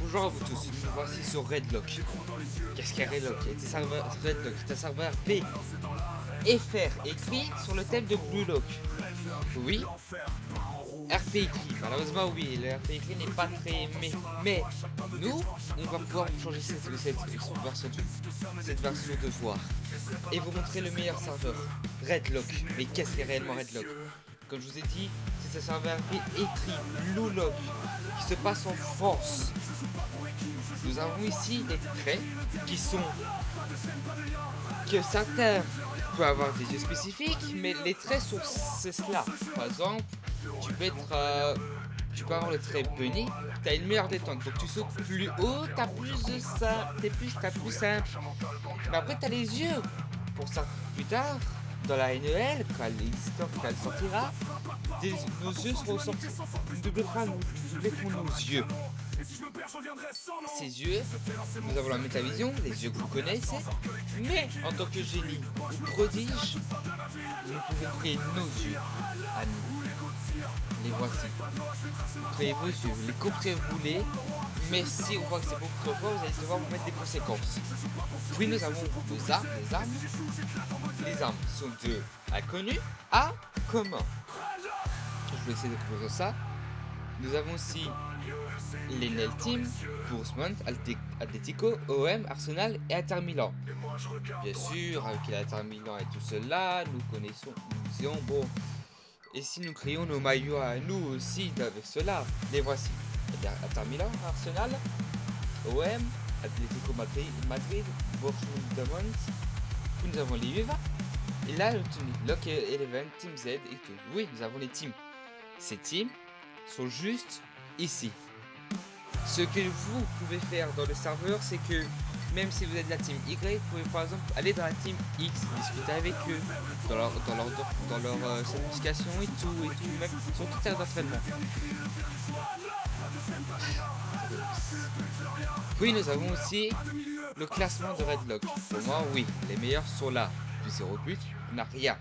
Bonjour à vous tous, nous voici sur Redlock. Qu'est-ce qu'est Redlock? Redlock est un serveur P et FR écrit sur le thème de Bluelock. Oui, RP écrit, malheureusement oui, le RP écrit n'est pas très aimé. Mais nous, on va pouvoir changer cette version de voir et vous montrer le meilleur serveur, Redlock. Mais qu'est-ce qu'est réellement Redlock? Comme je vous ai dit, c'est un serveur écrit Bluelock qui se passe en France. Nous avons ici des traits qui sont que certains peuvent avoir des yeux spécifiques, mais les traits sont cela. Par exemple, tu peux avoir le trait bunny, t'as une meilleure détente, donc tu sautes plus haut, t'as plus de ça, t'as plus simple. Mais après t'as les yeux. Pour ça, plus tard, dans la NEL, quand elle sortira, nos yeux seront sortis. Nous doublerons nos yeux. Ces yeux, nous avons la métavision, les yeux que vous connaissez, mais en tant que génie ou prodige, nous pouvons créer nos yeux à nous. Les voici. Créez vos yeux, les couperez vous voulez, mais si on voit que c'est beaucoup trop fort, vous allez devoir vous mettre des conséquences. Puis nous avons nos armes, les armes. Les armes sont de inconnu à commun. Je vais essayer de découvrir ça. Nous avons aussi les Nail Team, Boursemont, Atletico, OM, Arsenal et Inter Milan. Bien sûr, avec l'Inter Milan et tout cela, nous connaissons, nous disons, bon. Et si nous créons nos maillots à nous aussi avec cela, les voici. Inter Milan, Arsenal, OM, Atletico Madrid, Boursemont, puis nous avons les Viva. Et là, le team Lock Eleven, Team Z et tout. Oui, nous avons les teams. Ces teams sont juste ici. Ce que vous pouvez faire dans le serveur, c'est que même si vous êtes de la team Y, vous pouvez par exemple aller dans la team X, discuter avec eux, dans leur certification et tout, même sur tout terrain d'entraînement. Puis nous avons aussi le classement de Redlock. Pour moi, oui, les meilleurs sont là. Plus 0 but, n'a rien.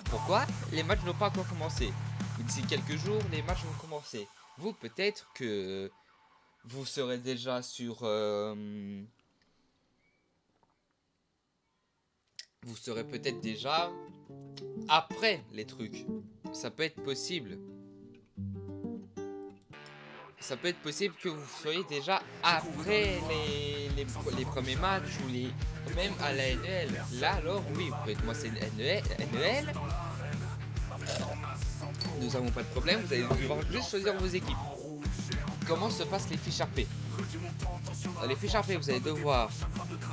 Pourquoi? Les matchs n'ont pas encore commencé. D'ici quelques jours, les matchs vont commencer. Vous, peut-être que vous serez déjà sur... vous serez peut-être déjà après les trucs. Ça peut être possible. Ça peut être possible que vous soyez déjà après les premiers matchs ou même à la NEL. Là alors oui, vous pouvez commencer NEL. Nous n'avons pas de problème, vous allez devoir juste choisir vos équipes. Comment se passent les fiches RP? Dans les fiches RP, vous allez devoir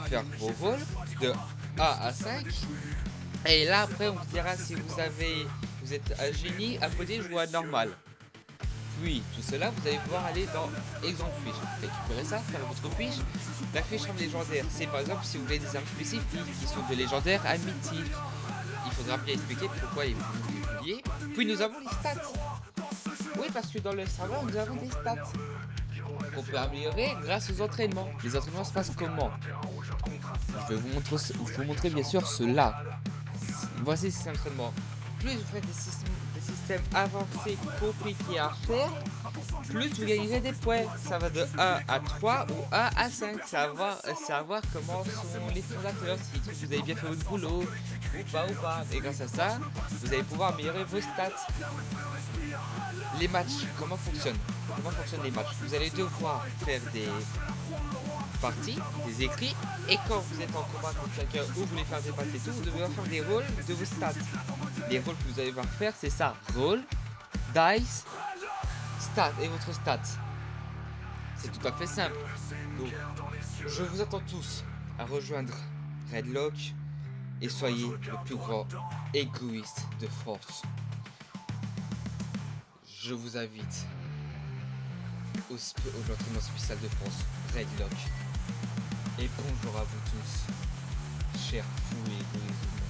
faire vos vols de A à 5. Et là après on vous dira si vous êtes un génie, à prodige ou à normal. Puis tout cela, vous allez pouvoir aller dans exemple fiche. Récupérer ça, faire votre fiche. La fiche en légendaire, c'est par exemple si vous voulez des armes spécifiques qui sont de légendaire à mythique. Il faudra bien expliquer pourquoi il faut oublier. Puis nous avons les stats. Oui, parce que dans le serveur, nous avons des stats qu'on peut améliorer grâce aux entraînements. Les entraînements se passent comment? Je vais vous montrer bien sûr cela. Voici ces entraînements. Plus vous faites des systèmes avancés, compliqués à faire, plus vous gagnerez des points. Ça va de 1 à 3 ou 1 à 5. C'est à voir comment sont les fondateurs, si vous avez bien fait votre boulot ou pas. Et grâce à ça, vous allez pouvoir améliorer vos stats. Les matchs, comment fonctionnent les matchs? Vous allez devoir faire des parties, des écrits, et quand vous êtes en combat contre quelqu'un ou vous voulez faire des parties et tout, vous devez faire des rôles de vos stats. Les rôles que vous allez devoir faire, c'est ça: rôle, dice, stat et votre stat. C'est tout à fait simple. Donc, je vous attends tous à rejoindre Redlock et soyez le plus grand égoïste de France. Je vous invite au entraînement spécial de France, Redlock. Et bonjour à vous tous, chers fous et égoïstes.